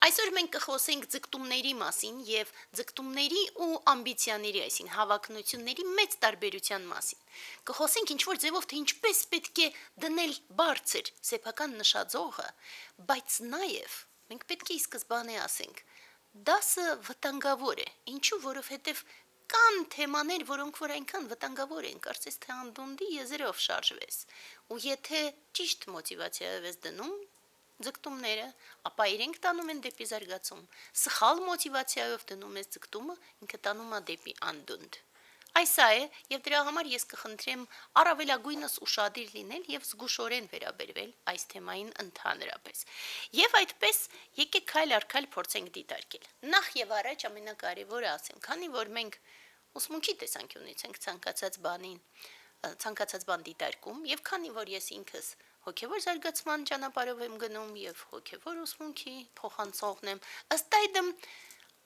Այսօր մենք կխոսենք ձգտումների մասին եւ ձգտումների ու ամբիցիաների, այսինքն հավակնությունների մեծ տարբերության մասին։ Կխոսենք ինչ որ ձևով, թե ինչպես պետք է դնել բարձր սեփական նշաձողը, բայց նաեւ մենք պետք է ի սկզբանե ասենք, դասը վտանգավոր է։ Ինչու, որովհետեւ կան թեմաներ, որոնք որ այնքան վտանգավոր են, կարծես թե անդունդի եզրով շարժվես։ Ու եթե ճիշտ մոտիվացիայով ես դնում ձգտումները, ապա իրենք տանում են դեպի զարգացում։ Սխալ մոտիվացիայով դնում ես ձգտումը, ինքը տանում է դեպի անդունդ։ Այս է, եւ դրա համար ես կխնդրեմ առավելագույնս ուշադիր լինել եւ զգուշորեն վերաբերվել այս թեմային ընդհանրապես։ Եվ այդպես եկեք քայլ առ քայլ փորձենք դիտարկել։ Նախ եւ առաջ ամենակարևորը ասեմ, քանի որ մենք ուսմունքի տեսանկյունից ենք ցանկացած բան դիտարկում, եւ քանի որ ես ինքս հոգևոր զարգացման ճանապարհով եմ գնում եւ հոգևոր ուսմունքի փոխանցողն եմ, ըստ այդմ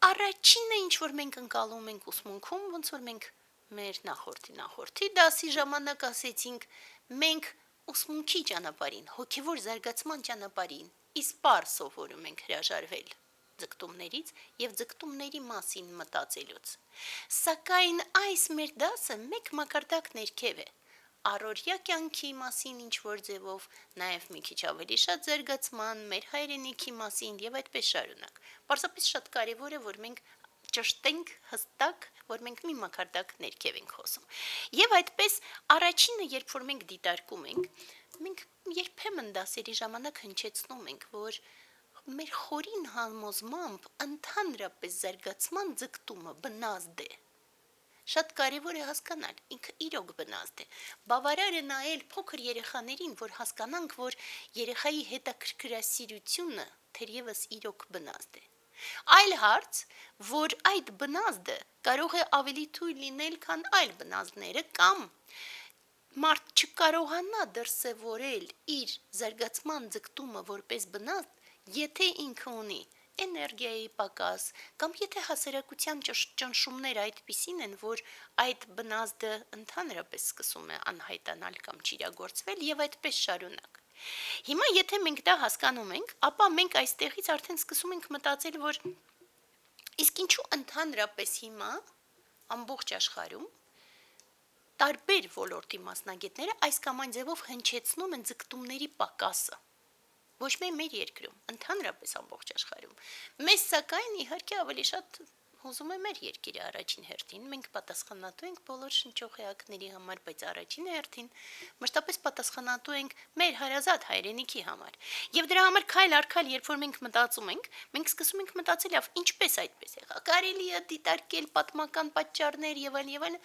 առաջինը ինչ որ մենք ընկալում ենք ուսմունքում, ոնց որ մենք մեր նախորդի դասի ժամանակ ասեցինք, մենք ուսմունքի ճանապարհին, հոգևոր զարգացման ճանապարհին իսպար սովորում ենք հրաժարվել ձգտումներից եւ ձգտումների մասին մտածելուց։ Սակայն այս մեր դասը մեկ մակարդակ ներքև է։ Առօրյա կյանքի մասին ինչ որ ձևով, նաև մի քիչ ավելի շատ զարգացման, մեր հայրենիքի մասին եւ այդպես շարունակ։ Պարզապես շատ կարեւոր է, որ մենք ճշտենք հստակ, որ մենք մի մակարդակ ներքև ենք խոսում։ Եվ այդպես առաջինը, երբ որ մենք դիտարկում ենք, մենք երբեմն դասերի ժամանակ հնչեցնում ենք, որ մեր խորին համոզմամբ ընդհանրապես զարգացման ձգտումը բնազդ է։ Շատ կարևոր է հասկանալ, ինքը իրոք բնազդ է։ Բավարար է նայել փոքր երեխաներին, որ հասկանանք, որ երեխայի հետաքրքրասիրությունը թերևս իրոք բնազդ է։ Այլ հարց, որ այդ բնազդը կարող է ավելի թույլ լինել, քան այլ բնազդները, կամ մարդ չկարողանա դրսևորել իր զարգացման ձգտումը որպես բնազդ, եթե ինքը ունի էներգիայի պակաս, կամ եթե հասարակության ճնշումները այդպիսին են, որ այդ բնազդը ընդհանրապես սկսում է անհայտանալ կամ չիրագործվել եւ այդպես շարունակ։ Հիմա եթե մենք դա հասկանում ենք, ապա մենք այստեղից արդեն սկսում ենք մտածել, որ իսկ ինչու ընդհանրապես հիմա ամբողջ աշխարհում տարբեր ոլորտի մասնագետները այս կամ այն ձևով հնչեցնում են ձգտումների պակասը։ Ոչ միայն մեր երկրում, ընդհանրապես ամբողջ աշխարհում։ Մեզ սակայն իհարկե ավելի շատ հուզում է մեր երկիրը առաջին հերթին։ Մենք պատասխանատու ենք բոլոր շնչող էակների համար, բայց առաջին հերթին մշտապես պատասխանատու ենք մեր հարազատ հայրենիքի համար։ Եվ դրա համար քայլ առ քայլ, երբ որ մենք մտածում ենք, մենք սկսում ենք մտածել, ինչպես այդպես եղա։ Կարելի է դիտարկել պատմական պատճառներ եւ այլն,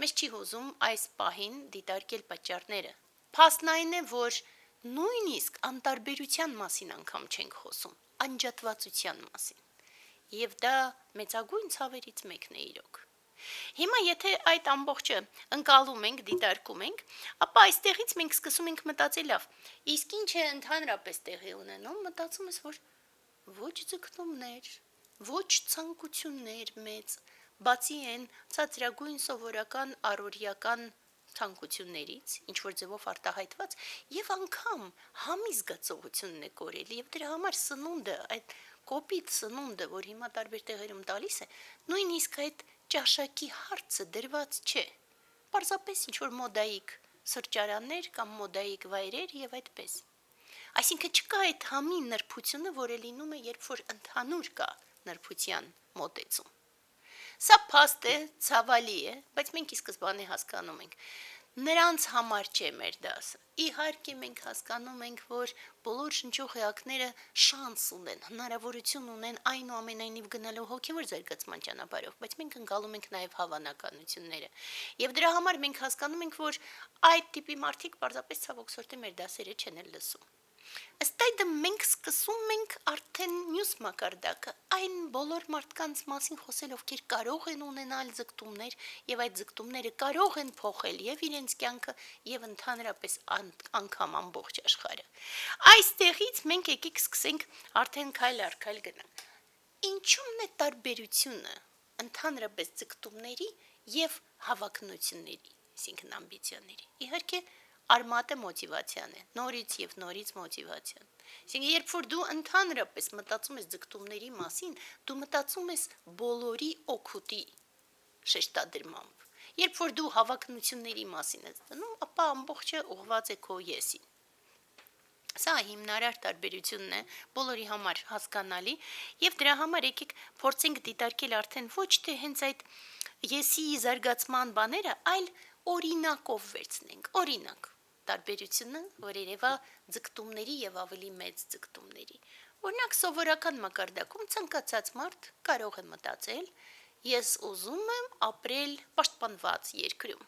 մեզ չի հուզում այս պահին դիտարկել պատճառները։ Փաստն այն է, որ նույնիսկ անտարբերության մասին անգամ չենք խոսում, անջատվածության մասին։ Եվ դա մեծագույն ցավերից մեկն է իրոք։ Հիմա եթե այդ ամբողջը ընկալում ենք, դիտարկում ենք, ապա այստեղից մենք սկսում ենք մտածել, լավ, իսկ ինչ է ընդհանրապես տեղի ունենում, մտածում ես, որ ոչ ձգտումներ, ոչ ցանկություններ մեծ, բացի այն ցածրագույն սովորական առօրյական ցանկություններից, ինչ որ ձևով արտահայտված, եւ անգամ համի զգացողությունն է կորել, եւ դրա համար սնունդը, այդ կոպիտ սնունդը, որ հիմա տարբեր տեղերում տալիս է, նույնիսկ այդ ճաշակի հարցը դրված չէ։ Պարզապես ինչ որ մոդայիկ սրճարաններ կամ մոդայիկ վայրեր եւ այդպես։ Այսինքն չկա այդ համի նրբությունը, որը լինում է, երբ որ ընդհանուր կա նրբության մոտեցում։ Սա փաստ է, ցավալի է, բայց մենք ի սկզբանե հասկանում ենք, նրանց համար չէ մեր դասը։ Իհարկե մենք հասկանում ենք, որ բոլոր շնչող էակները շանս ունեն, հնարավորություն ունեն այնուամենայնիվ գնալու հոգևոր զարգացման ճանապարհով, բայց մենք ընկալում ենք նաև հավանականությունները։ Եվ դրա համար մենք հասկանում ենք, որ այդ տիպի մարդիկ պարզապես ցավոք սորտի մեր դասերը չեն լսում։ Ըստ այդմ մենք սկսում ենք արդեն մյուս մակարդակը, այն բոլոր մարդկանց մասին խոսել, ովքեր կարող են ունենալ ձգտումներ եւ այդ ձգտումները կարող են փոխել եւ իրենց կյանքը եւ ընդհանրապես անգամ ամբողջ աշխարհը։ Այստեղից մենք եկեք սկսենք արդեն քայլ առ քայլ գնալ։ Ինչու՞մն է տարբերությունը ընդհանրապես ձգտումների եւ հավակնությունների, այսինքն ամբիցիաների։ Իհարկե արմատը մոտիվացիան է, նորից եւ նորից մոտիվացիան։ Այսինքն, երբ որ դու ընդհանրապես մտածում ես ձգտումների մասին, դու մտածում ես բոլորի օգուտի շեշտադրմամբ։ Երբ որ դու հավակնությունների մասին ես դնում, ապա ամբողջը ուղղված է քո եսին։ Սա հիմնարար տարբերությունն է, բոլորի համար հասկանալի, եւ դրա համար եկեք փորձենք դիտարկել արդեն ոչ թե հենց այդ եսի զարգացման բաները, այլ օրինակով վերցնենք։ Օրինակ, տարբերությունը, որ երևա ձգտումների եւ ավելի մեծ ձգտումների։ Օրինակ, սովորական մակարդակում ցանկացած մարդ կարող է մտածել. ես ուզում եմ ապրել պաշտպանված երկրում։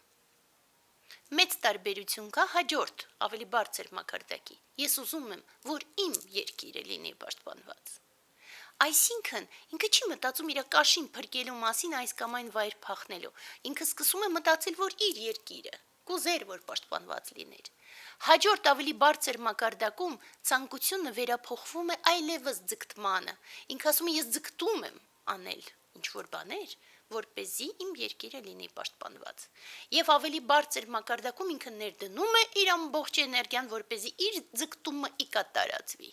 Մեծ տարբերություն կա հաջորդ, ավելի բարձր մակարդակի։ Ես ուզում եմ, որ իմ երկիրը լինի պաշտպանված։ Այսինքն, ինքը չի մտածում իր կաշին փրկելու մասին այս կամ այն վայր փախնելու։ Ինքը սկսում է մտածել, որ իր երկիրը կուզեր, որ պաշտպանված լիներ։ Հաջորդ ավելի բարձր մակարդակում ցանկությունը վերափոխվում է այլևս ձգտմանը։ Ինքը ասում է, ես ձգտում եմ անել ինչ-որ բաներ, որպեսզի իմ երկիրը լինի պաշտպանված։ Եվ ավելի բարձր մակարդակում ինքը ներդնում է իր ամբողջ էներգիան, որպեսզի իր ձգտումը ի կատարածվի։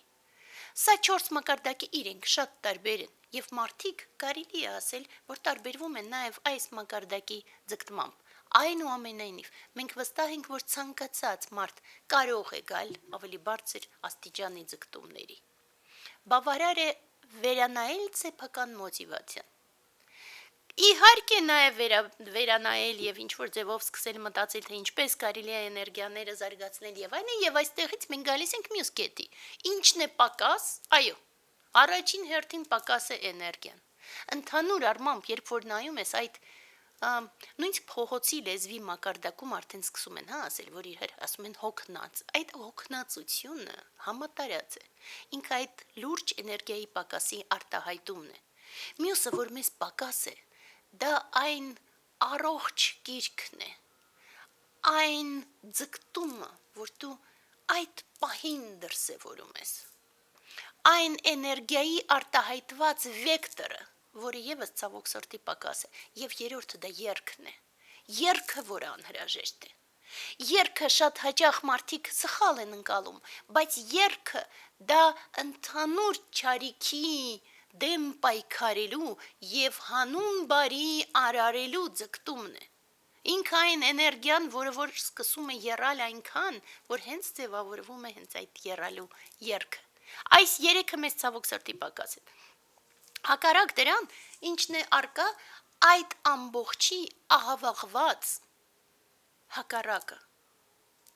Սա 4 մակարդակի իրենք շատ տարբեր են, եւ մարդիկ կարելի է ասել, որ տարբերվում են նաեւ այս մակարդակի ձգտմամբ։ Այնուամենայնիվ, մենք վստահ ենք, որ ցանկացած մարդ կարող է գալ ավելի բարձր աստիճանի ձգտումների։ Բավարար է վերանայել սեփական մոտիվացիան։ Իհարկե նաև վերանայել եւ ինչ-որ ձևով սկսել մտածել, թե ինչպես կարելի է էներգիաները զարգացնել եւ այլն, եւ այստեղից մենք գալիս ենք մյուս կետի։ Ինչն է պակաս։ Այո, առաջին հերթին պակաս է էներգիան։ Ընդհանուր առմամբ, երբ որ նայում ես այդ նույնիսկ փողոցի լեզվի մակարդակում արդեն սկսում են ասել, որ իրար ասում են հոգնած։ Այդ հոգնածությունը համատարած է։ Ինքը այդ լուրջ էներգիայի պակասի արտահայտումն է։ Մյուսը, որ մեզ պակաս է, դա այն առողջ կիրքն է, այն ձգտումը, որ դու այդ պահին դրսևորում ես, այն էներգիայի արտահայտված վեկտորը, որը եւս ցավոք սրտի պակաս է, եւ երրորդը դա երգն է, երգը, որը անհրաժեշտ է։ Երգը շատ հաճախ մարդիկ սխալ են ընկալում, բայց երգը դա ընդհանուր չարիքի դեմ պայքարելու եւ հանուն բարի արարելու ձգտումն է։ Ինքը այն էներգիան, որը որ սկսում է եռալ այնքան, որ հենց ձևավորվում է հենց այդ եռալու երգը։ Այս երեքը մեզ ցավոք սրտի պակաս է։ Հակառակ դրան, ինչն է արկա, այդ ամբողջի ահավաղված հակառակը,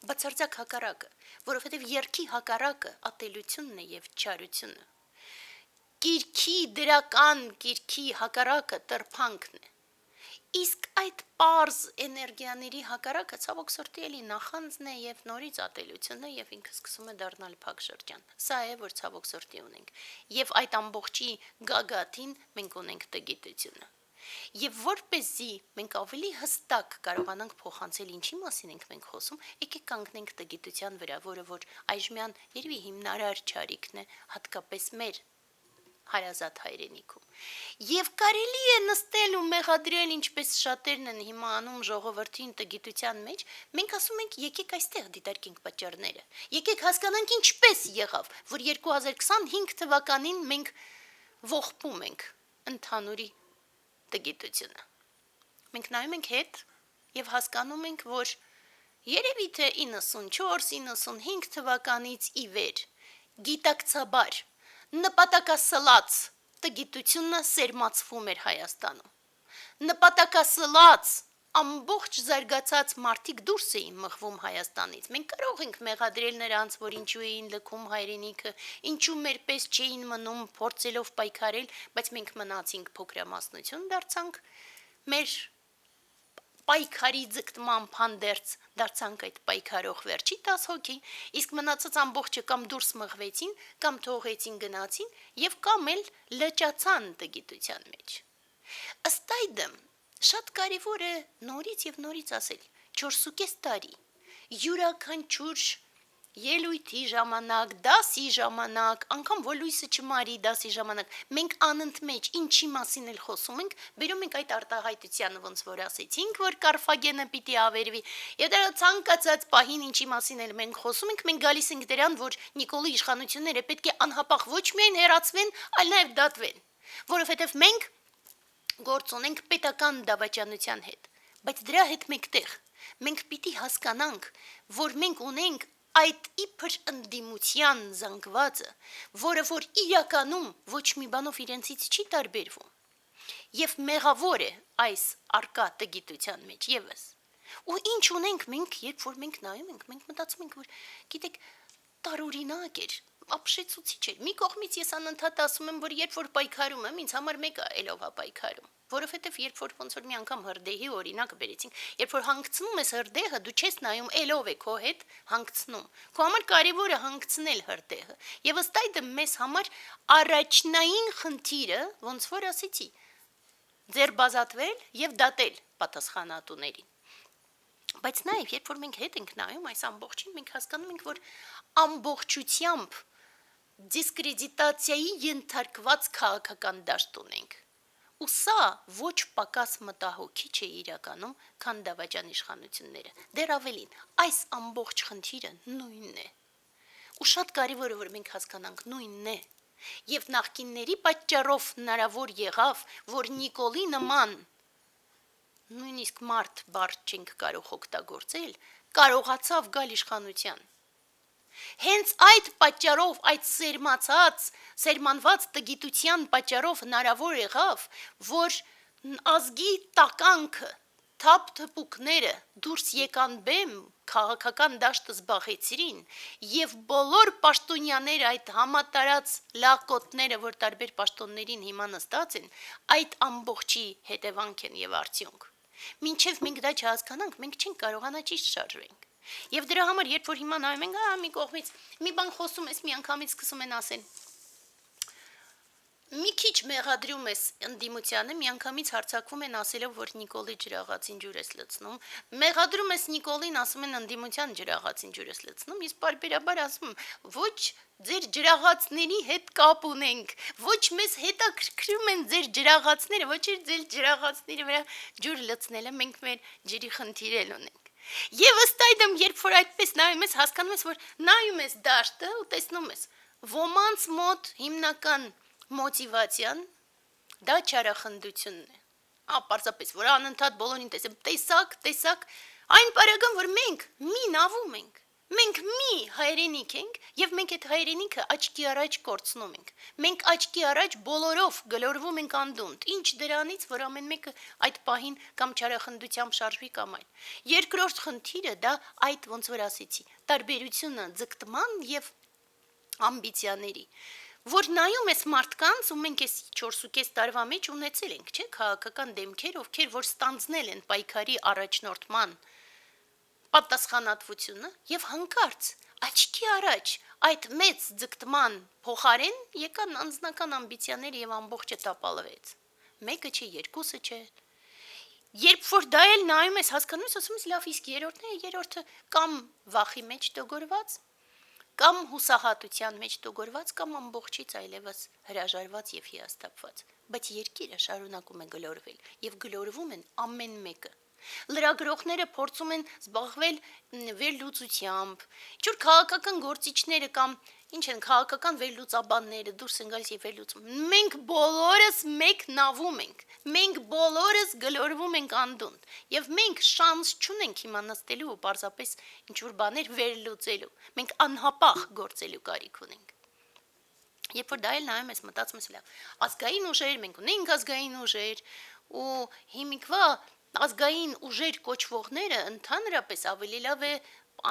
բացարձակ հակառակը, որովհետև երգի հակառակը ատելությունն է եւ չարությունը։ Կիրքի դրական կիրքի հակառակը տրփանքն է։ Իսկ այդ պարզ էներգիաների հակառակը ցավոք սրտի էլի նախանձն է եւ նորից ատելությունը եւ ինքը սկսում է դառնալ փակ շրջան։ Սա է, որ ցավոք սրտի ունենք։ Եվ այդ ամբողջի գագաթին մենք ունենք տգիտությունը։ Եվ որպեսզի մենք ավելի հստակ կարողանանք փոխանցել ինչի մասին ենք մենք խոսում, եկեք կանգնենք տգիտության վրա, որը որ այժմյան երևի հիմնարար չարիքն է, հատկապես մեր հարազատ հայրենիքում։ Եվ կարելի է նստել ու մեղադրել, ինչպես շատերն են հիմա անում ժողովրդին տգիտության մեջ, մենք ասում ենք, եկեք այստեղ դիտարկենք պատճառները։ Եկեք հասկանանք ինչպես եղավ, որ 2025 թվականին մենք ողբում ենք ընդհանուրի տգիտությունը։ Մենք նայում ենք հետ եւ հասկանում ենք, որ երևի թե 94-95 թվականից ի վեր գիտակցաբար նպատակասլաց տգիտությունը սերմացվում էր Հայաստանում։ Նպատակասլաց ամբողջ զարգացած մարդիկ դուրս էին մղվում Հայաստանից։ Մենք կարող ենք մեղադրել նրանց, որ ինչու էին լքում հայրենիքը, ինչու մեր պես չէին մնում փորձելով պայքարել, բայց մենք մնացինք փոքրամասնություն դարձանք, մեր պայքարի ձգտման փանդերց դարձանք այդ պայքարող վերջի 10 հոգի, իսկ մնացած ամբողջը կամ դուրս մղվեցին, կամ թողեցին գնացին եւ կամ էլ լճացան տգիտության մեջ։ Ըստ այդմ շատ կարևոր է նորից եւ նորից ասել 4.5 տարի յուրաքանչյուր ելույթի ժամանակ, դասի ժամանակ, անգամ որ լույսը չմարի դասի ժամանակ, մենք անընդմեջ ինչի մասին էլ խոսում ենք, բերում ենք այդ արտահայտությանը, ոնց որ ասեցինք, որ Կարֆագենը պիտի ավերվի, եւ դրա ցանկացած պահին ինչի մասին էլ մենք խոսում ենք, մենք գալիս ենք դրան, որ Նիկոլի իշխանությունները պետք է անհապաղ ոչ միայն հեռացվեն, այլ նաեւ դատվեն, որովհետեւ մենք գործ ունենք պետական դավաճանության հետ, բայց դրա հետ մեկտեղ մենք պիտի հասկանանք, որ մենք ունենք այդ իբր ընդդիմության զանգվածը, որը որ իրականում ոչ մի բանով իրենցից չի տարբերվում, եւ մեղավոր է այս արկա տգիտության մեջ եւս։ Ու ինչ ունենք մենք, երբ որ մենք նայում ենք, մենք մտածում ենք, որ գիտեք, տարօրինակ էր, ապշեցուցիչ էր։ Մի կողմից ես անընդհատ ասում եմ, որ երբ որ պայքարում եմ, ինձ համար մեկը էլով է պայքարում։ Որովհետև երբ որ ոնց որ մի անգամ հրդեհի օրինակը բերեցինք, երբ որ հանգցնում ես հրդեհը, դու չես նայում էլով է քո հետ հանգցնում։ Քո համար կարևորը հանգցնել հրդեհը։ Եվ ըստ այդմ մեզ համար առաջնային խնդիրը, ոնց որ ասեցի, ձերբազատվել եւ դատել պատասխանատուներին։ Բայց նաեւ երբ որ մենք հետ ենք նայում այս ամբողջին, մենք հասկանում ենք, որ ամբողջությամբ դիսկրեդիտացիայի ենթարկված քաղաքական դաշտ ունենք։ Ու սա ոչ պակաս մտահոգիչ է իրականում, քան դավաճան իշխանությունները։ Դեռ ավելին, այս ամբողջ խնդիրը նույնն է։ Ու շատ կարևոր է, որ մենք հասկանանք նույնն է։ Եվ նախկինների պատճառով հնարավոր եղավ, որ Նիկոլի նման նույնիսկ մարդ բարդ չենք կարող օգտագործել, կարողացավ գալ իշխանության։ Հենց այդ պատճառով, այդ սերմանված տգիտության պատճառով հնարավոր եղավ, որ ազգի տականքը, թափթփուկները դուրս եկան բեմ, քաղաքական դաշտը զբաղեցրին, եւ բոլոր պաշտոնյաները այդ համատարած լակոտները, որ տարբեր պաշտոններին հիմա նստած են, այդ ամբողջի հետևանք են եւ արդյունք։ Մինչեւ մենք դա չհասկանանք, մենք չենք կարողանա ճիշտ շարժվենք։ Եվ դրա համար, երբ որ հիմա նայում ենք, մի կողմից մի բան խոսում ես, մի անգամից սկսում են ասեն։ Մի քիչ մեղադրում ես ընդդիմությանը, մի անգամից հարցակվում են ասելով, որ Նիկոլի ջրաղացին ջուր ես լցնում։ Մեղադրում ես Նիկոլին, ասում են ընդդիմության ջրաղացին ջուր ես լցնում, իսկ բարբերաբար ասում ոչ ձեր ջրաղացների հետ կապ ունենք, ոչ մեզ հետաքրքրում են ձեր ջրաղացները, ոչ էլ ձեր ջրաղացների վրա ջուր լցնելը, մենք մեր ջրի խնդիր ունենք։ Եվ ըստ այդմ, երբ որ այդպես նայում ես, հասկանում ես, որ նայում ես դաշտը ու տեսնում ես, ոմանց մոտ հիմնական մոտիվացիան դա չարախնդությունն է։ Պարզապես, որ անընդհատ բոլորին տեսակ, այն պարագան, որ մենք մի նավում ենք, մենք մի հայրենիք ենք եւ մենք այդ հայրենիքը աչքի առաջ կորցնում ենք։ Մենք աչքի առաջ բոլորով գլորվում ենք անդունդ։ Ինչ դրանից, որ ամեն մեկը այդ պահին կամ չարախնդությամբ շարժվի կամ այլ։ Երկրորդ խնդիրը դա այդ ոնց որ ասեցի, տարբերությունը ձգտման եւ ամբիցիաների, որ նայում ես մարդկանց ու մենք այս 4.5 տարվա մեջ ունեցել ենք, չէ՞, քաղաքական դեմքեր, ովքեր որ ստանձնել են պայքարի առաջնորդման պատասխանատվությունը եւ հանկարծ աչքի առաջ այդ մեծ ձգտման փոխարեն եկան անձնական ամբիցիաներ եւ ամբողջը տապալվեց։ Մեկը չէ, երկուսը չէ։ Երբ որ դա էլ նայում ես, հասկանում ես, ասում ես, լավ, իսկ երրորդը կամ վախի մեջ դոգորված, կամ հուսահատության մեջ դոգորված, կամ ամբողջից այլևս հրաժարված եւ հիասթափված, բայց երկիրը շարունակում է գլորվել եւ գլորվում են ամեն մեկը։ Լրագրողները փորձում են զբաղվել վերլուծությամբ, ինչ-որ քաղաքական գործիչները կամ ինչ են քաղաքական վերլուծաբանները դուրս են գալիս եւ վերլուծում։ Մենք բոլորս մեկ նավում ենք, մենք բոլորս գլորվում ենք անդունդ եւ մենք շանս չունենք հիմա նստելու ու պարզապես ինչ-որ բաներ վերլուծելու։ Մենք անհապաղ գործելու կարիք ունենք։ Երբ որ դա էլ նայում ես, մտածում ես, լավ, ազգային ուժեր, մենք ունենք ազգային ուժեր ու հիմիկվա ազգային ուժեր կոչվողները ընդհանրապես ավելի լավ է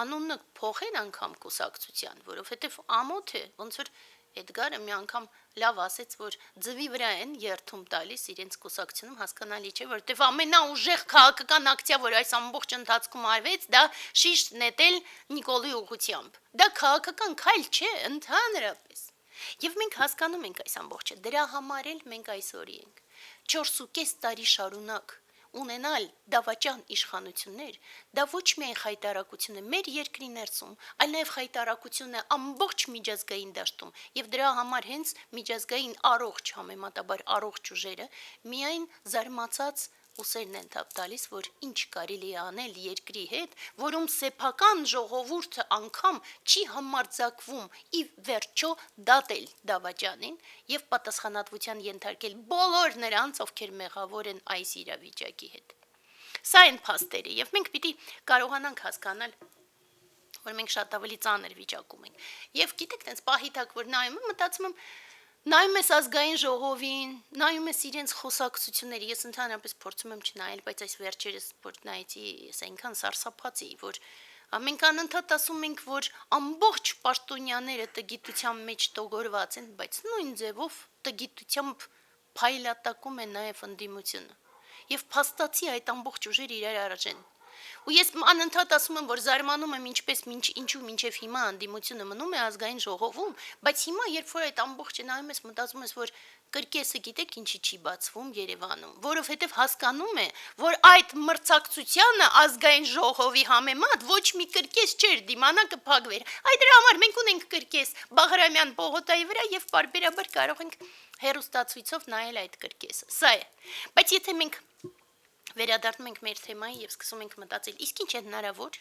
անունը փոխեն անգամ կուսակցության, որովհետև ամոթ է, ոնց որ Էդգարը մի անգամ լավ ասեց, որ ձվի վրա են երթում տալիս իրենց կուսակցությունում, հասկանալի չէ, որովհետև ամենաուժեղ քաղաքական ակցիա, որ այս ամբողջ ընթացքում արվեց, դա շիշտ նետել Նիկոլի ուղղությամբ։ Դա քաղաքական քայլ չէ, ընդհանրապես։ Եվ մենք հասկանում ենք այս ամբողջը, դրա համար էլ մենք այսօրի ենք 4.5 տարի շարունակ ունենալ դավաճան իշխանություններ, դա ոչ միայն խայտարակություն է մեր երկրի ներսում, այլ նաև խայտարակություն է ամբողջ միջազգային դաշտում, եւ դրա համար հենց միջազգային առողջ համեմատաբար առողջ ուժերը միայն զարմացած ուսերն են թափ տալիս, որ ինչ կարելի է անել երկրի հետ, որում սեփական ժողովուրդը անգամ չի համարձակվում ի վերջո դատել դավաճանին եւ պատասխանատվության ենթարկել բոլոր նրանց, ովքեր մեղավոր են այս իրավիճակի հետ։ Սա են փաստերը եւ մենք պիտի կարողանանք հասկանալ, որ մենք շատ ավելի ծանր վիճակում ենք։ Եվ գիտեք, տենց պահի տակ որ նայում եմ, մտածում եմ նայում ես ազգային ժողովին, նայում ես իրենց խոսակցությունները, ես ընդհանրապես փորձում եմ չնայել, բայց այս վերջերս որ նայեցի, ես այնքան սարսափացի, որ մենք անընդհատ ասում ենք, որ ամբողջ պաշտոնյաները տգիտության մեջ տոգորված են, բայց նույն ձևով տգիտությամբ փայլատակում է նաև ընդդիմությունը։ Եվ փաստացի այդ ամբողջ ուժերը իրար արժեն։ Ու ես անընդհատ ասում եմ, որ զարմանում եմ ինչու մինչև հիմա անդիմությունը մնում է ազգային ժողովում, բայց հիմա երբ որ այդ ամբողջը նայում ես, մտածում ես, որ կրկեսը գիտեք ինչի չի բացվում Երևանում, որովհետև հասկանում է, որ այդ մրցակցությանը ազգային ժողովի համեմատ ոչ մի կրկես չէր, դիմանակը փակվեր։ Այդ դրա համար մենք ունենք կրկես Բաղրամյան պողոտայի վրա եւ բարբերաբար կարող ենք հեռուստացույցով նայել այդ կրկեսը։ Սա է։ Բայց եթե մենք վերադառնում ենք մեր թեմային եւ սկսում ենք մտածել, իսկ ինչ է հնարավոր։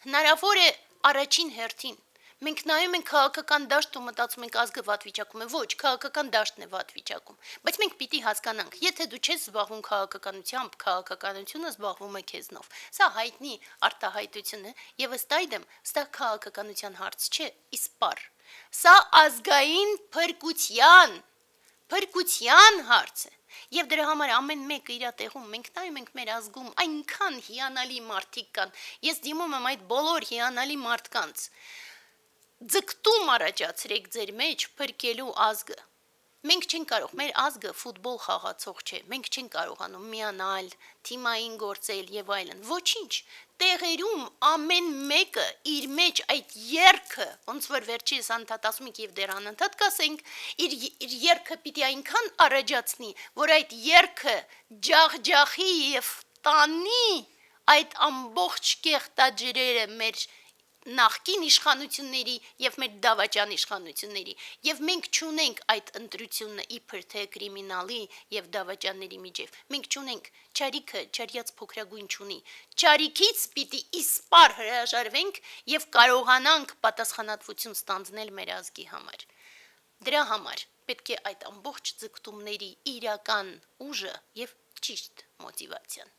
Հնարավոր է առաջին հերթին։ Մենք նայում ենք քաղաքական դաշտ ու մտածում ենք ազգը վատ վիճակում է, ոչ, քաղաքական դաշտն է վատ վիճակում, բայց մենք պիտի հասկանանք, եթե դու չես զբաղվում քաղաքականությամբ, քաղաքականությունը զբաղվում է քեզնով։ Սա հայտնի արտահայտություն է եւ ըստ այդմ, սա քաղաքականության հարց չէ, իսպառ։ Սա ազգային փրկության հարց է։ Եվ դրա համար ամեն մեկը իր տեղում մենք նայում ենք մեր ազգում այնքան հիանալի մարդիկ կան։ Ես դիմում եմ այդ բոլոր հիանալի մարդկանց։ Ձգտում առաջացրեք ձեր մեջ փրկելու ազգը։ Մենք չենք կարող, մեր ազգը ֆուտբոլ խաղացող չէ, մենք չենք կարողանում միանալ, թիմային գործել եւ այլն։ Ոչինչ։ Տեղերում ամեն մեկը իր մեջ այդ երգը, ոնց որ վերջից անդադ ասում եք եւ դեռ անընդհատ կասենք, իր երգը պիտի այնքան առաջացնի, որ այդ երգը ջախջախի եւ տանի այդ ամբողջ կեղտաջրերը մեր նախկին իշխանությունների եւ մեր դավաճան իշխանությունների եւ մենք չունենք այդ ընտրությունը իբր թե կրիմինալի եւ դավաճանների միջև մենք չունենք ճարիքը ճարիած փոքրագույն չունի ճարիքից պիտի իսպառ հրաժարվենք եւ կարողանանք պատասխանատվություն ստանձնել մեր ազգի համար դրա համար պետք է այդ ամբողջ ձգտումների իրական ուժը եւ ճիշտ մոտիվացիան